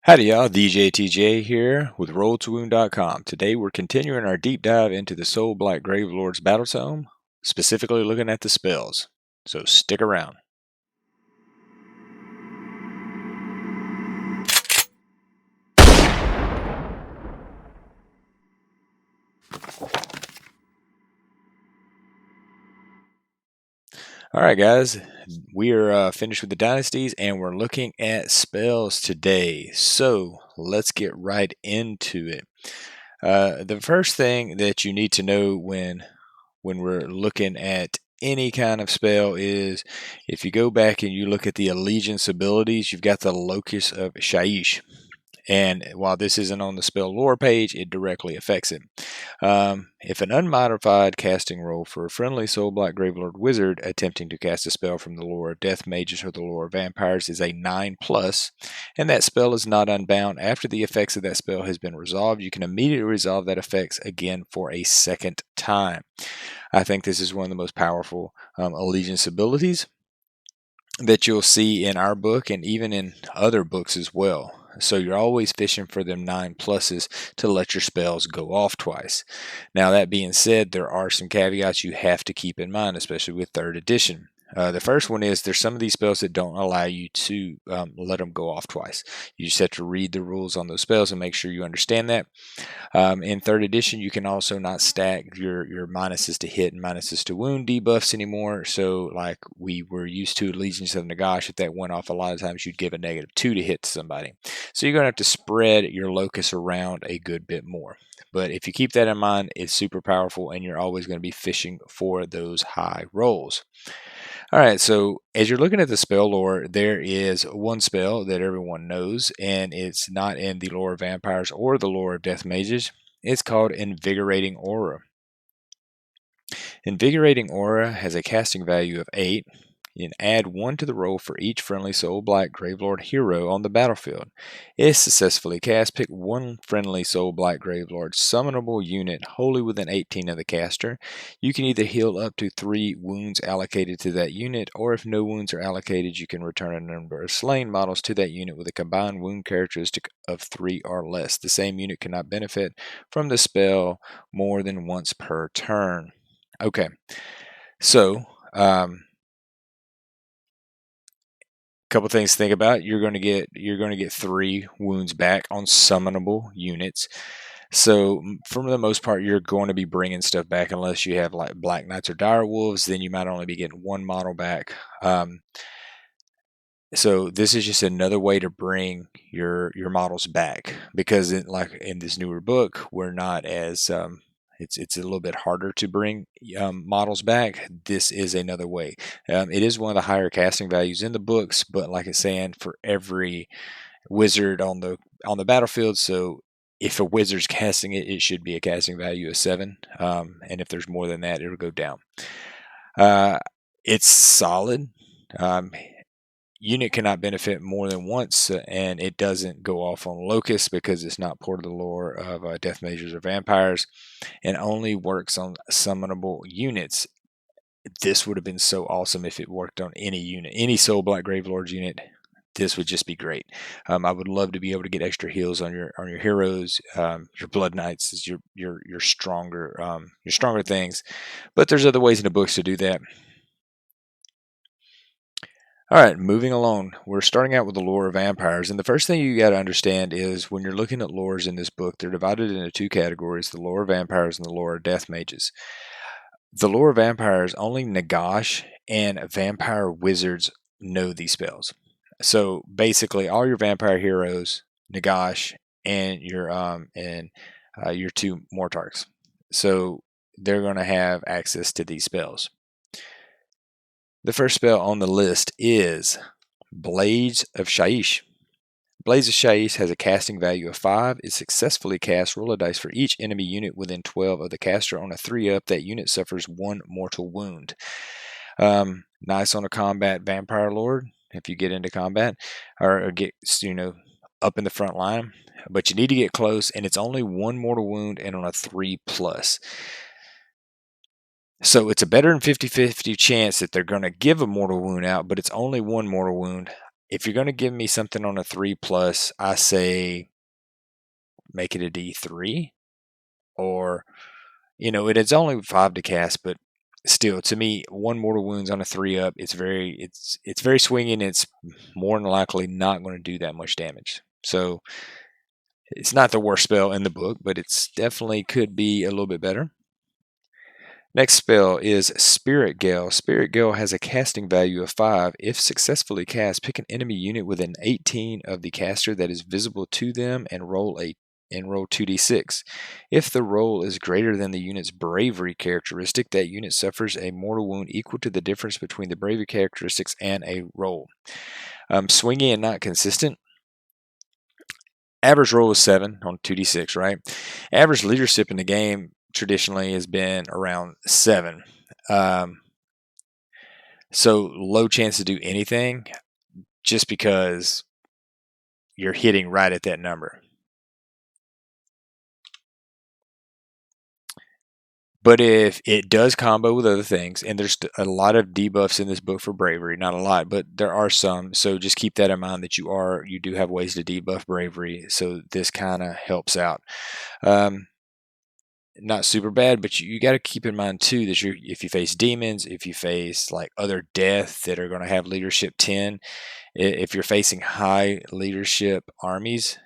Howdy y'all, TheJTJ here with RollToWound.com. Today we're continuing our deep dive into the Soulblight Gravelords Battletome, specifically looking at the spells. So stick around. Alright guys, we are finished with the dynasties and we're looking at spells today. So let's get right into it. The first thing that you need to know when we're looking at any kind of spell is if you go back and you look at the allegiance abilities, you've got the locus of Shaiish. And while this isn't on the spell lore page, it directly affects it. If an unmodified casting roll for a friendly Soulblight Gravelord wizard attempting to cast a spell from the lore of death mages or the lore of vampires is a 9+, and that spell is not unbound after the effects of that spell has been resolved, you can immediately resolve that effects again for a second time. I think this is one of the most powerful allegiance abilities that you'll see in our book and even in other books as well. So you're always fishing for them 9+s to let your spells go off twice. Now that being said, there are some caveats you have to keep in mind, especially with 3rd edition. The first one is there's some of these spells that don't allow you to let them go off twice. You just have to read the rules on those spells and make sure you understand that. In 3rd edition, you can also not stack your minuses to hit and minuses to wound debuffs anymore. So like we were used to Legions of Nagash, if that went off, a lot of times you'd give a -2 to hit to somebody. So you're going to have to spread your locus around a good bit more. But if you keep that in mind, it's super powerful and you're always going to be fishing for those high rolls. All right, so as you're looking at the spell lore, there is one spell that everyone knows, and it's not in the lore of vampires or the lore of death mages. It's called Invigorating Aura. Invigorating Aura has a casting value of 8. You can add 1 to the roll for each friendly Soulblight Gravelord hero on the battlefield. If successfully cast, pick 1 friendly Soulblight Gravelord summonable unit wholly within 18 of the caster. You can either heal up to 3 wounds allocated to that unit, or if no wounds are allocated, you can return a number of slain models to that unit with a combined wound characteristic of 3 or less. The same unit cannot benefit from the spell more than once per turn. Okay, so couple things to think about. You're going to get 3 wounds back on summonable units. So for the most part, you're going to be bringing stuff back unless you have like Black Knights or Dire Wolves. Then you might only be getting 1 model back. So this is just another way to bring your models back, because like in this newer book, we're not as it's a little bit harder to bring models back. This is another way. It is one of the higher casting values in the books, but like it's saying, for every wizard on the battlefield, so if a wizard's casting it, it should be a casting value of 7, and if there's more than that, it'll go down. It's solid. Unit cannot benefit more than once, and it doesn't go off on Locust because it's not part of the lore of Death Mages or Vampires, and only works on summonable units. This would have been so awesome if it worked on any unit, any Soulblight Gravelords unit. This would just be great. I would love to be able to get extra heals on your heroes, your Blood Knights, your stronger things. But there's other ways in the books to do that. All right, moving along. We're starting out with the lore of vampires, and the first thing you got to understand is when you're looking at lores in this book, they're divided into 2 categories: the lore of vampires and the lore of death mages. The lore of vampires, only Nagash and vampire wizards know these spells. So basically, all your vampire heroes, Nagash, and your 2 Mortarks. So they're going to have access to these spells. The first spell on the list is Blades of Shaiish. Blades of Shaiish has a casting value of 5. It successfully casts. Roll a dice for each enemy unit within 12 of the caster. On a 3-up, that unit suffers 1 mortal wound. Nice on a combat vampire lord if you get into combat, or get up in the front line. But you need to get close, and it's only 1 mortal wound and on a 3+. So it's a better than 50-50 chance that they're going to give a mortal wound out, but it's only 1 mortal wound. if you're going to give me something on a 3+, I say make it a D3, or it is only 5 to cast, but still, to me, 1 mortal wounds on a 3-up, it's very swingy, and it's more than likely not going to do that much damage. So it's not the worst spell in the book, but it's definitely could be a little bit better. Next spell is Spirit Gale. Spirit Gale has a casting value of 5. If successfully cast, pick an enemy unit within 18 of the caster that is visible to them and roll 2d6. If the roll is greater than the unit's bravery characteristic, that unit suffers a mortal wound equal to the difference between the bravery characteristics and a roll. Swingy and not consistent. Average roll is 7 on 2d6, right? Average leadership in the game traditionally has been around 7. So low chance to do anything just because you're hitting right at that number. But if it does combo with other things, and there's a lot of debuffs in this book for bravery, not a lot, but there are some. So just keep that in mind that you do have ways to debuff bravery. So this kind of helps out. Not super bad, but you got to keep in mind too that if you face demons, if you face like other death that are going to have leadership 10, if you're facing high leadership armies,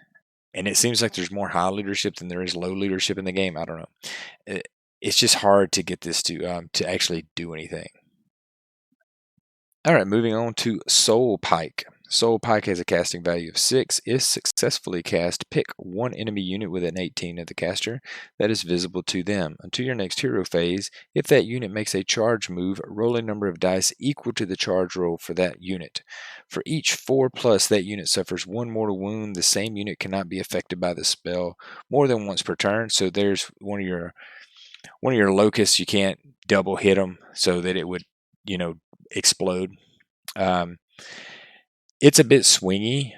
and it seems like there's more high leadership than there is low leadership in the game. I don't know. It's just hard to get this to actually do anything. All right, moving on to Soul Pike. Soul Pike has a casting value of 6. If successfully cast, pick 1 enemy unit within 18 of the caster that is visible to them. Until your next hero phase, if that unit makes a charge move, roll a number of dice equal to the charge roll for that unit. For each 4+ that unit suffers 1 mortal wound, the same unit cannot be affected by the spell more than once per turn. So there's one of your locusts. You can't double hit them so that it would, explode. It's a bit swingy.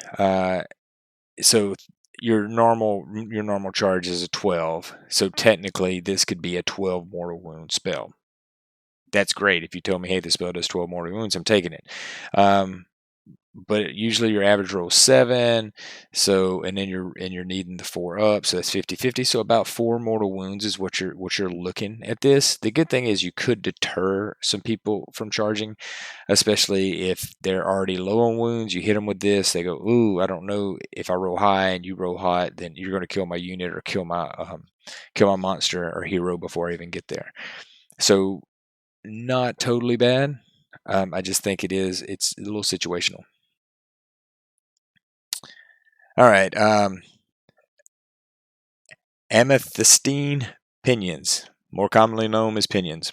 So your normal charge is a 12. So technically this could be a 12 mortal wound spell. That's great. If you tell me, hey, this spell does 12 mortal wounds, I'm taking it. But usually your average roll is 7, so and then you're needing the 4 up, so that's 50-50. So about 4 mortal wounds is what you're looking at this. The good thing is you could deter some people from charging, especially if they're already low on wounds. You hit them with this, they go, ooh, I don't know, if I roll high and you roll hot, then you're going to kill my unit or kill my monster or hero before I even get there. So not totally bad. I just think it's a little situational. All right. Amethystine Pinions, more commonly known as Pinions.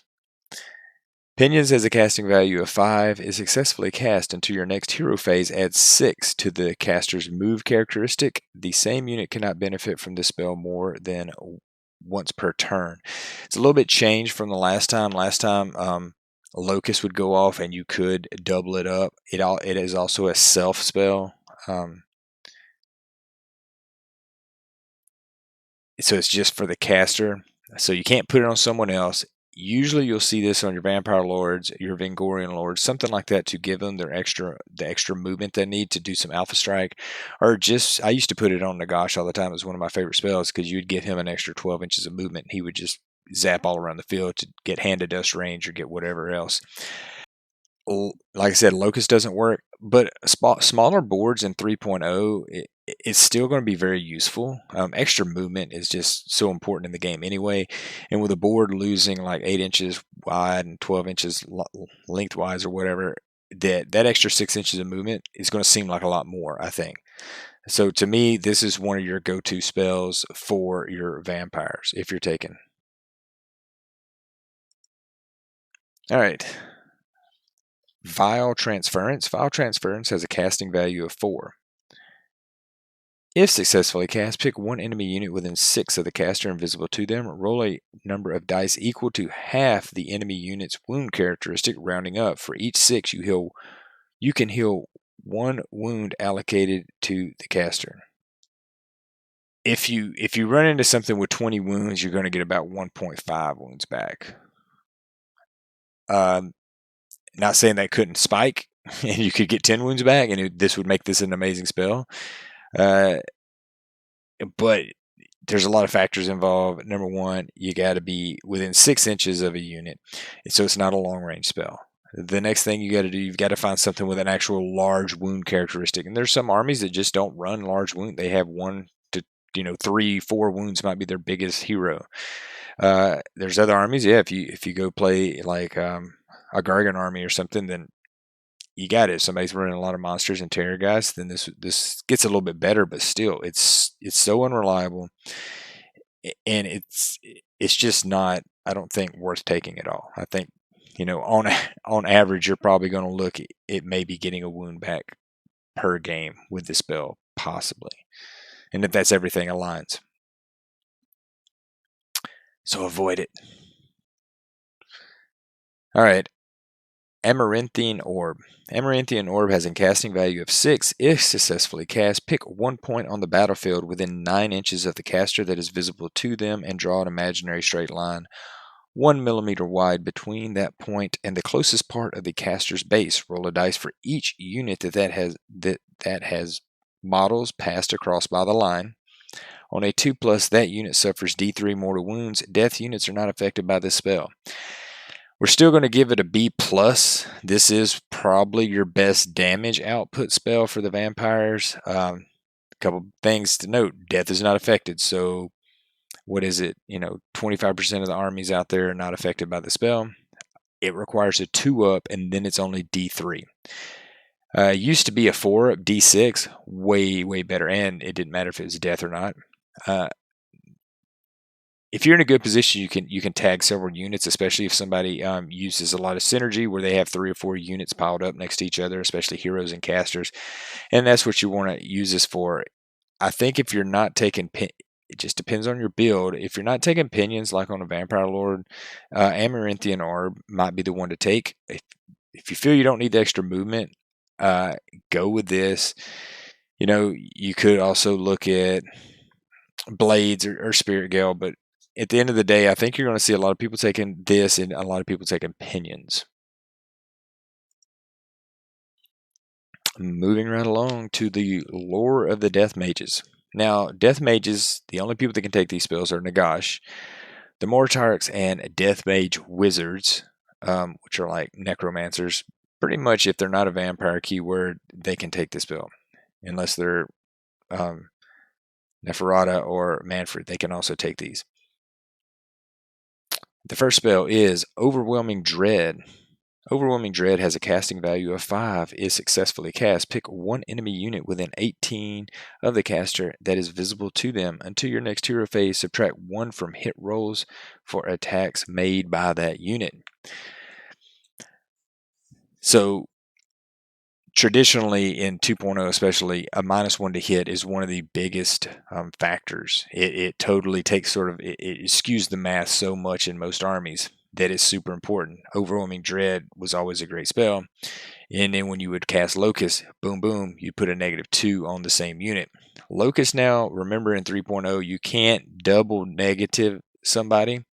Pinions has a casting value of 5. Is successfully cast until your next hero phase adds 6 to the caster's move characteristic. The same unit cannot benefit from this spell more than once per turn. It's a little bit changed from the last time. Last time, Locust would go off and you could double it up. It is also a self spell. So it's just for the caster. So you can't put it on someone else. Usually you'll see this on your Vampire Lords, your Vingorian Lords, something like that, to give them the extra movement they need to do some Alpha Strike. Or just, I used to put it on Nagash all the time. It was one of my favorite spells because you'd give him an extra 12 inches of movement and he would just zap all around the field to get hand to dust range or get whatever else. Like I said, Locust doesn't work, but smaller boards in 3.0, it's still going to be very useful. Extra movement is just so important in the game anyway, and with a board losing like 8 inches wide and 12 inches lengthwise or whatever, that extra 6 inches of movement is going to seem like a lot more, I think. So to me, this is one of your go-to spells for your vampires if you're taking. All right. Vile Transference. Vile Transference has a casting value of 4. If successfully cast, pick 1 enemy unit within 6 of the caster invisible to them. Roll a number of dice equal to half the enemy unit's wound characteristic, rounding up. For each 6 you can heal 1 wound allocated to the caster. If you run into something with 20 wounds, you're going to get about 1.5 wounds back. Not saying that couldn't spike, and you could get 10 wounds back, and this would make this an amazing spell. But there's a lot of factors involved. Number one, you got to be within 6 inches of a unit, so it's not a long range spell. The next thing you got to do, you've got to find something with an actual large wound characteristic. And there's some armies that just don't run large wound. They have 1 to 3, 4 wounds might be their biggest hero. There's other armies, yeah. If you go play like a Gargan army or something, then you got it. If somebody's running a lot of monsters and terror guys, then this gets a little bit better. But still, it's so unreliable, and it's just not, I don't think, worth taking at all. I think, on average, you're probably going to look at maybe getting a wound back per game with the spell, possibly, and if that's everything aligns. So avoid it. All right. Amaranthine Orb. Amaranthine Orb has a casting value of 6. If successfully cast, pick 1 point on the battlefield within 9 inches of the caster that is visible to them and draw an imaginary straight line 1 millimeter wide between that point and the closest part of the caster's base. Roll a dice for each unit that has models passed across by the line. On a 2+, that unit suffers D3 mortal wounds. Death units are not affected by this spell. We're still going to give it a B+. This is probably your best damage output spell for the vampires. A couple things to note. Death is not affected. So what is it? 25% of the armies out there are not affected by the spell. It requires a 2-up, and then it's only D3. Used to be a 4-up, D6. Way, way better. And it didn't matter if it was death or not. If you're in a good position, you can tag several units, especially if somebody uses a lot of synergy where they have 3 or 4 units piled up next to each other, especially heroes and casters. And that's what you want to use this for. I think if you're not taking, it just depends on your build. If you're not taking pinions like on a Vampire Lord, Amaranthine Orb might be the one to take. If you feel you don't need the extra movement, go with this. You could also look at Blades or Spirit Gale, but at the end of the day, I think you're going to see a lot of people taking this and a lot of people taking pinions. Moving right along to the lore of the Death Mages. Now, Death Mages, the only people that can take these spells are Nagash, the Mortarks, and Death Mage Wizards, which are like necromancers. Pretty much, if they're not a vampire keyword, they can take this spell. Unless they're Neferata or Manfred, they can also take these. The first spell is Overwhelming Dread. Overwhelming Dread has a casting value of 5. Is successfully cast, pick 1 enemy unit within 18 of the caster that is visible to them. Until your next hero phase, subtract 1 from hit rolls for attacks made by that unit. So traditionally in 2.0 especially, a -1 to hit is one of the biggest factors. It totally takes it skews the math so much in most armies that is super important. Overwhelming Dread was always a great spell. And then when you would cast Locust, boom, boom, you put a -2 on the same unit. Locust now, remember in 3.0, you can't double negative somebody.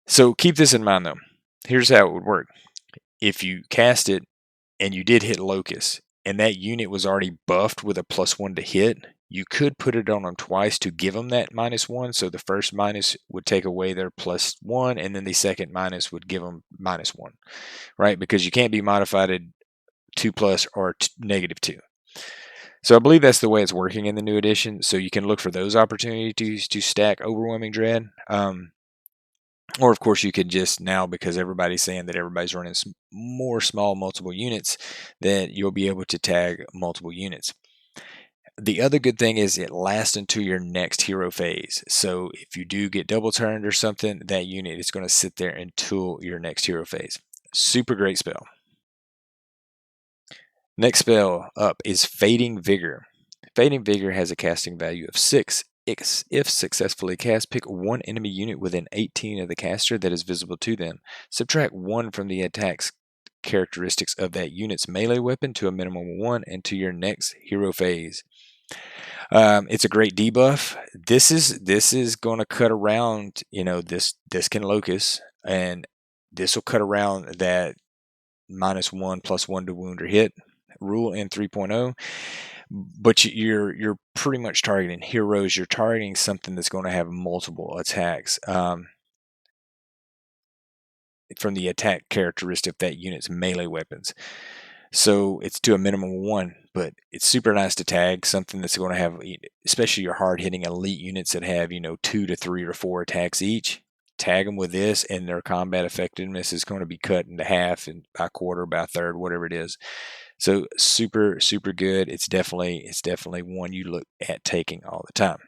So keep this in mind though. Here's how it would work. If you cast it and you did hit Locust, and that unit was already buffed with a +1 to hit, you could put it on them twice to give them that -1. So the first minus would take away their +1, and then the second minus would give them -1, right? Because you can't be modified at 2+ or -2. So I believe that's the way it's working in the new edition. So you can look for those opportunities to stack Overwhelming Dread. Or, of course, you could just now, because everybody's saying that everybody's running more small multiple units, that you'll be able to tag multiple units. The other good thing is it lasts until your next hero phase. So if you do get double turned or something, that unit is going to sit there until your next hero phase. Super great spell. Next spell up is Fading Vigor. Fading Vigor has a casting value of 6. If successfully cast, pick 1 enemy unit within 18 of the caster that is visible to them. Subtract 1 from the attack's characteristics of that unit's melee weapon to a minimum of 1 into your next hero phase. It's a great debuff. This is going to cut around, this can Locust, and this will cut around that -1 +1 to wound or hit rule in 3.0. But you're pretty much targeting heroes. You're targeting something that's going to have multiple attacks from the attack characteristic of that unit's melee weapons. So it's to a minimum of 1, but it's super nice to tag something that's going to have, especially your hard-hitting elite units that have 2 to 3 or 4 attacks each. Tag them with this, and their combat effectiveness is going to be cut into half, and by a quarter, by a third, whatever it is. So super, super good. It's definitely one you look at taking all the time.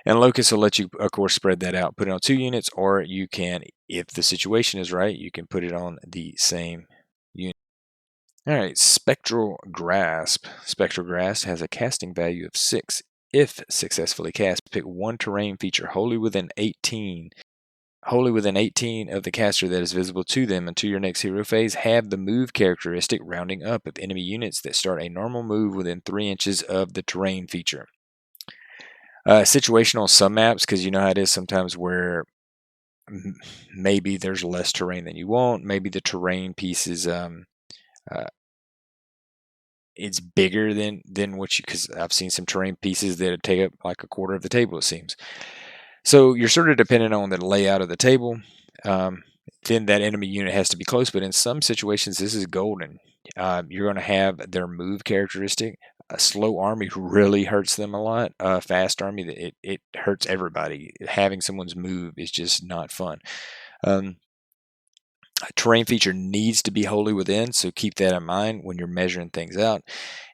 And Locust will let you, of course, spread that out, put it on 2 units, or you can, if the situation is right, you can put it on the same unit. All right, Spectral Grasp. Spectral Grasp has a casting value of 6. If successfully cast, pick 1 terrain feature wholly within 18 of the caster that is visible to them until your next hero phase. Have the move characteristic rounding up of enemy units that start a normal move within 3 inches of the terrain feature. Situational some maps, because you know how it is sometimes where maybe there's less terrain than you want. Maybe the terrain piece is it's bigger than what you, because I've seen some terrain pieces that take up like a quarter of the table, it seems. So you're sort of dependent on the layout of the table. Then that enemy unit has to be close, but in some situations this is golden. You're going to have their move characteristic. A slow army really hurts them a lot. A fast army, it hurts everybody. Having someone's move is just not fun. Terrain feature needs to be wholly within, so keep that in mind when you're measuring things out.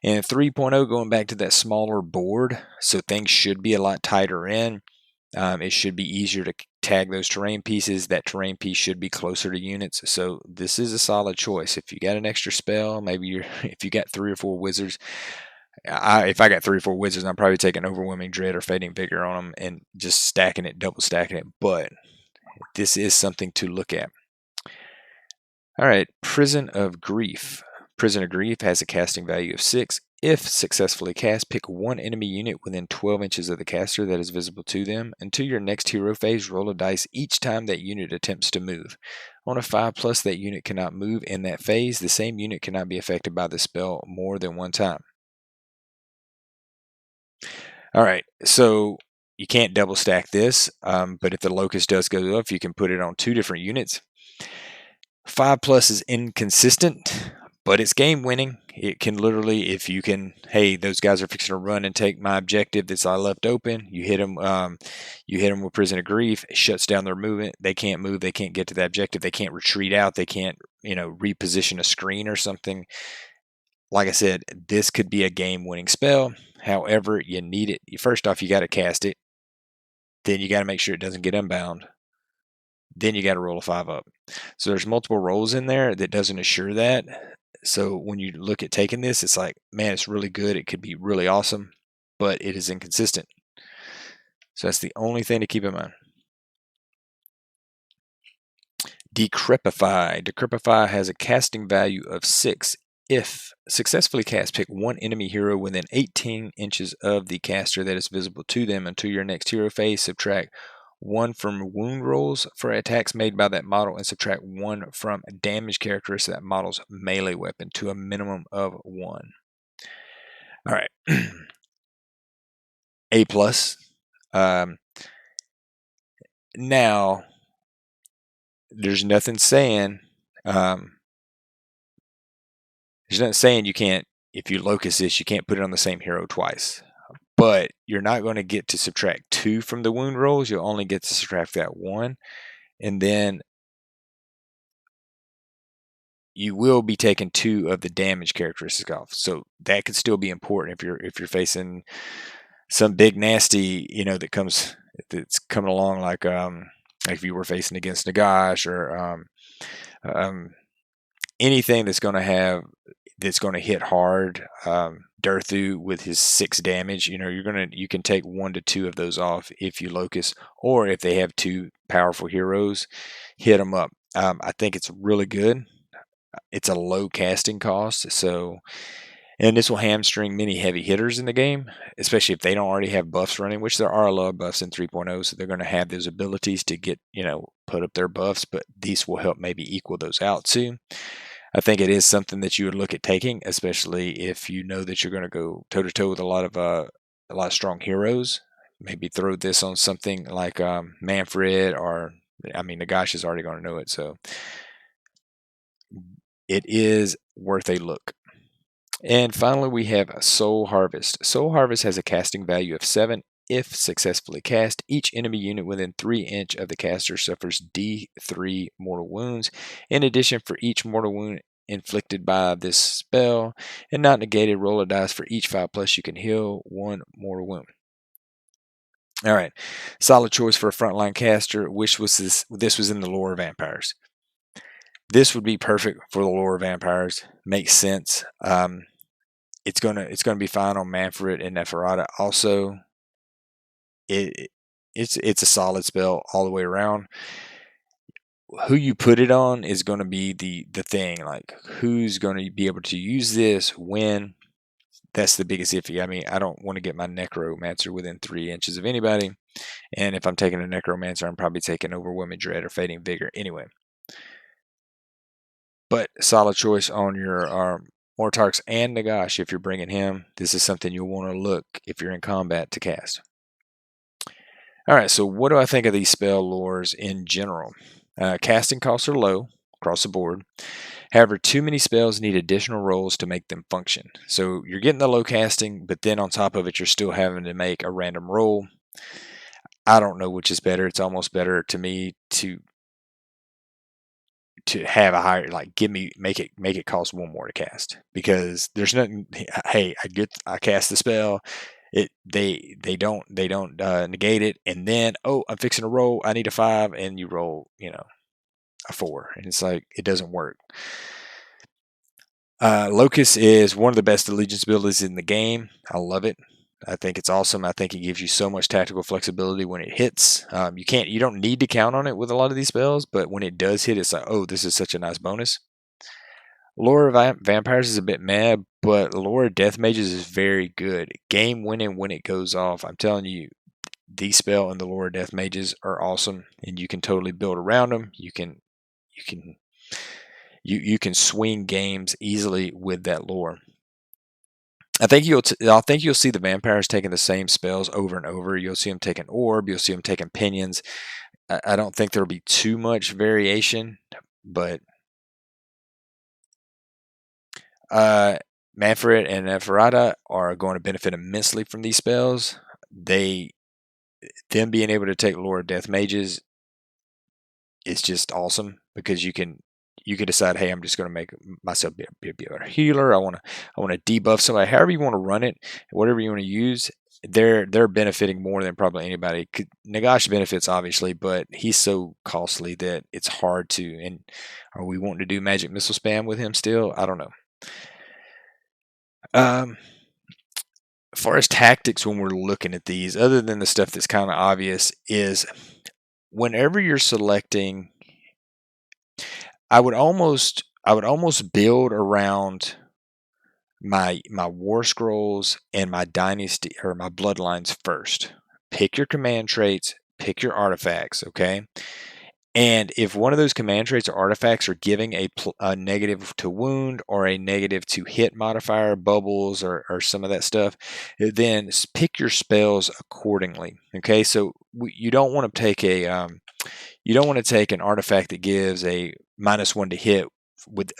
And 3.0, going back to that smaller board, so things should be a lot tighter in. It should be easier to tag those terrain pieces. That terrain piece should be closer to units. So this is a solid choice. If you got an extra spell, maybe if you got 3 or 4 wizards, if I got 3 or 4 wizards, I'm probably taking Overwhelming Dread or Fading Vigor on them and just stacking it, double stacking it. But this is something to look at. All right, Prison of Grief. Prison of Grief has a casting value of 6. If successfully cast, pick 1 enemy unit within 12 inches of the caster that is visible to them. Until your next hero phase, roll a dice each time that unit attempts to move. On a 5+, that unit cannot move in that phase. The same unit cannot be affected by the spell more than 1 time. All right, so you can't double stack this, but if the Locust does go up, you can put it on 2 different units. 5+ is inconsistent, but it's game winning. It can literally, if you can, hey, those guys are fixing to run and take my objective that's I left open. You hit them with Prison of Grief. It shuts down their movement. They can't move. They can't get to the objective. They can't retreat out. They can't, reposition a screen or something. Like I said, this could be a game winning spell. However, you need it. First off, you got to cast it. Then you got to make sure it doesn't get unbound. Then you got to roll a 5 up. So there's multiple rolls in there that doesn't assure that. So when you look at taking this, it's like, man, it's really good. It could be really awesome, but it is inconsistent. So that's the only thing to keep in mind. Decrepify. Decrepify has a casting value of 6. If successfully cast, pick 1 enemy hero within 18 inches of the caster that is visible to them until your next hero phase. Subtract 1 from wound rolls for attacks made by that model, and subtract 1 from damage characteristics of that model's melee weapon to a minimum of 1. All right. A+. Now, there's nothing saying you can't, if you locust this, you can't put it on the same hero twice. But you're not going to get to subtract 2 from the wound rolls. You'll only get to subtract that 1. And then you will be taking 2 of the damage characteristics off. So that could still be important if you're facing some big nasty, that's coming along, like if you were facing against Nagash or anything that's going to hit hard. Durthu with his 6 damage, you can take 1 to 2 of those off if you locust, or if they have 2 powerful heroes, hit them up. I think it's really good. It's a low casting cost, and this will hamstring many heavy hitters in the game, especially if they don't already have buffs running, which there are a lot of buffs in 3.0, so they're going to have those abilities to get, put up their buffs, but these will help maybe equal those out too. I think it is something that you would look at taking, especially if you know that you're going to go toe to toe with a lot of strong heroes. Maybe throw this on something like Manfred, or I mean, Nagash is already going to know it, so it is worth a look. And finally, we have Soul Harvest. Soul Harvest has a casting value of 7. If successfully cast, each enemy unit within 3 inch of the caster suffers D3 mortal wounds. In addition, for each mortal wound inflicted by this spell and not negated, roll a dice. For each 5+, you can heal 1 mortal wound. All right, solid choice for a frontline caster. Wish this was in the lore of vampires. This would be perfect for the lore of vampires. Makes sense. It's gonna be fine on Manfred and Neferata. Also, it's a solid spell all the way around. Who you put it on is going to be the thing. Like, who's going to be able to use this when? That's the biggest iffy. I mean, I don't want to get my Necromancer within 3 inches of anybody. And if I'm taking a Necromancer, I'm probably taking Overwhelming Dread or Fading Vigor anyway. But solid choice on your Mortarx and Nagash if you're bringing him. This is something you'll want to look if you're in combat to cast. All right, so what do I think of these spell lores in general? Casting costs are low across the board. However, too many spells need additional rolls to make them function. So you're getting the low casting, but then on top of it, you're still having to make a random roll. I don't know which is better. It's almost better to me to have a higher, like, make it cost 1 more to cast, because there's nothing. Hey, I cast the spell. They don't negate it, and then, oh, I'm fixing to roll. I need a 5, and you roll, a 4, and it's like, it doesn't work. Locust is one of the best allegiance abilities in the game. I love it. I think it's awesome. I think it gives you so much tactical flexibility when it hits. You don't need to count on it with a lot of these spells, but when it does hit, it's like, oh, this is such a nice bonus. Lore of Vampires is a bit mad, but Lore of Death Mages is very good. Game winning when it goes off. I'm telling you, the spell and the Lore of Death Mages are awesome, and you can totally build around them. You can swing games easily with that lore. I think you'll see the vampires taking the same spells over and over. You'll see them taking orb. You'll see them taking pinions. I don't think there'll be too much variation, but Manfred and Neferata are going to benefit immensely from these spells. Them being able to take Lore of Death Mages is just awesome, because you can decide, hey, I'm just going to make myself be a better healer. I want to debuff somebody. However you want to run it, whatever you want to use, they're benefiting more than probably anybody. Nagash benefits obviously, but he's so costly that it's hard to. And are we wanting to do magic missile spam with him still? I don't know. As far as tactics, when we're looking at these, other than the stuff that's kind of obvious, is whenever you're selecting, I would almost build around my war scrolls and my dynasty or my bloodlines first. Pick your command traits, pick your artifacts, okay? And if one of those command traits or artifacts are giving a negative to wound or a negative to hit modifier, bubbles, or some of that stuff, then pick your spells accordingly. Okay, so you don't want to take an artifact that gives a -1 to hit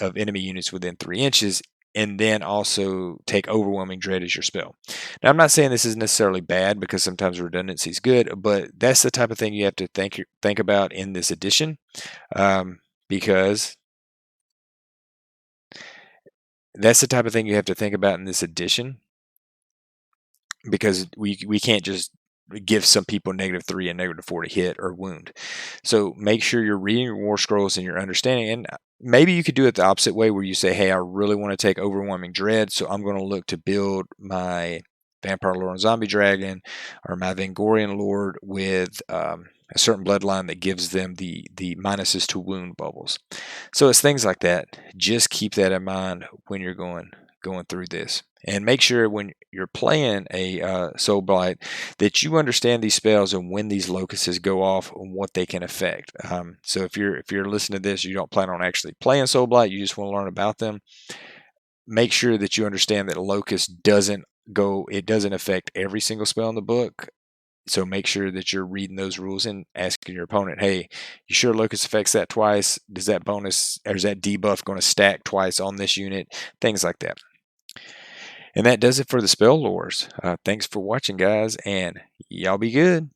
of enemy units within 3 inches, and then also take Overwhelming Dread as your spell. Now, I'm not saying this is necessarily bad, because sometimes redundancy is good, but that's the type of thing you have to think about in this edition, because that's the type of thing you have to think about in this edition, because we can't just give some people -3 and -4 to hit or wound. So make sure you're reading your war scrolls and you're understanding. And maybe you could do it the opposite way, where you say, hey, I really want to take Overwhelming Dread, so I'm going to look to build my Vampire Lord and Zombie Dragon or my Vangorian Lord with a certain bloodline that gives them the minuses to wound bubbles. So it's things like that. Just keep that in mind when you're going through this. And make sure when you're playing a Soulblight that you understand these spells and when these locusts go off and what they can affect. So if you're listening to this, you don't plan on actually playing Soulblight, you just want to learn about them. Make sure that you understand that locust doesn't affect every single spell in the book. So make sure that you're reading those rules and asking your opponent, hey, you sure locust affects that twice? Does that bonus or is that debuff going to stack twice on this unit? Things like that. And that does it for the spell lores. Thanks for watching, guys, and y'all be good.